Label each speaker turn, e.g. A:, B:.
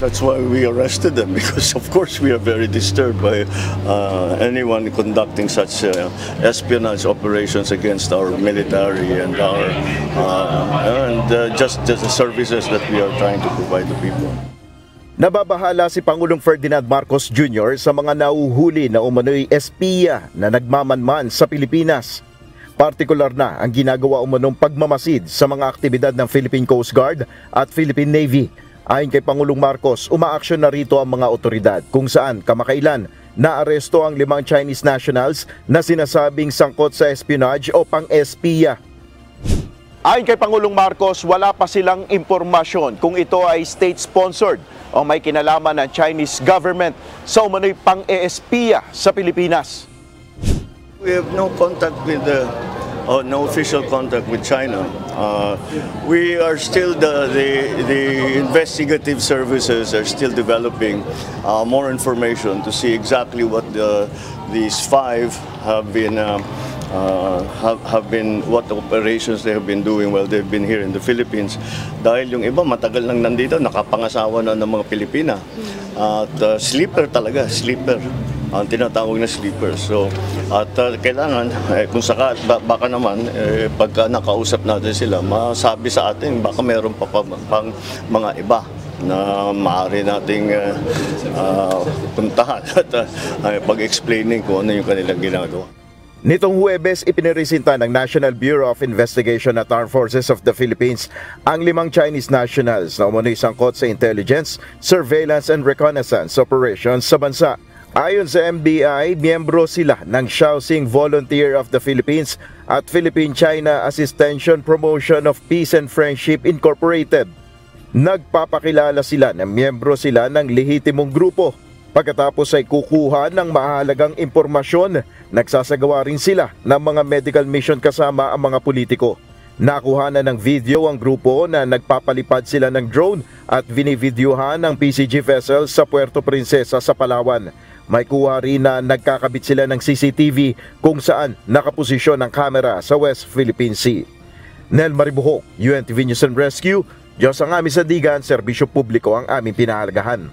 A: That's why we arrested them, because of course we are very disturbed by anyone conducting such espionage operations against our military and our just the services that we are trying to provide to people.
B: Nababahala si Pangulong Ferdinand Marcos Jr. sa mga nauhuli na umano'y espiya na nagmamanman sa Pilipinas. Partikular na ang ginagawa umanong pagmamasid sa mga aktibidad ng Philippine Coast Guard at Philippine Navy. Ayon kay Pangulong Marcos, umaaksyon na rito ang mga otoridad kung saan kamakailan naaresto ang 5 Chinese nationals na sinasabing sangkot sa espionage o pang-espiya. Ayon kay Pangulong Marcos, wala pa silang impormasyon kung ito ay state-sponsored o may kinalaman ng Chinese government sa umano'y pang-espiya sa Pilipinas.
A: We have no contact with no official contact with China. We are still the investigative services are still developing more information to see exactly what these 5 have been what operations they have been doing while they've been here in the Philippines. Dahil yung iba matagal nang nandito, nakapangasawa na ng mga Pilipina. At sleeper talaga, sleeper. Ang tinatawag na sleeper. So, at kailangan, kung baka naman, pagka nakausap natin sila, masabi sa atin, baka meron pa pang mga iba na maaari nating puntahan at pag-explaining kung ano yung kanilang ginagawa.
B: Nitong Huwebes, ipiniresenta ng National Bureau of Investigation at Armed Forces of the Philippines ang 5 Chinese nationals na umano'y sangkot sa intelligence, surveillance and reconnaissance operations sa bansa. Ayon sa MBI, miyembro sila ng Shaoxing Volunteer of the Philippines at Philippine-China Assistance Promotion of Peace and Friendship Incorporated. Nagpapakilala sila na miyembro sila ng lehitimong grupo. Pagkatapos ay kukuha ng mahalagang impormasyon, nagsasagawa rin sila ng mga medical mission kasama ang mga politiko. Nakuha na ng video ang grupo na nagpapalipad sila ng drone at binivideohan ng PCG vessel sa Puerto Princesa sa Palawan. May kuha rin na nagkakabit sila ng CCTV kung saan nakaposisyon ang kamera sa West Philippine Sea. Nel Maribuhok, UNTV News and Rescue. Diyos ang aming sandigan, serbisyo publiko ang aming pinahalagahan.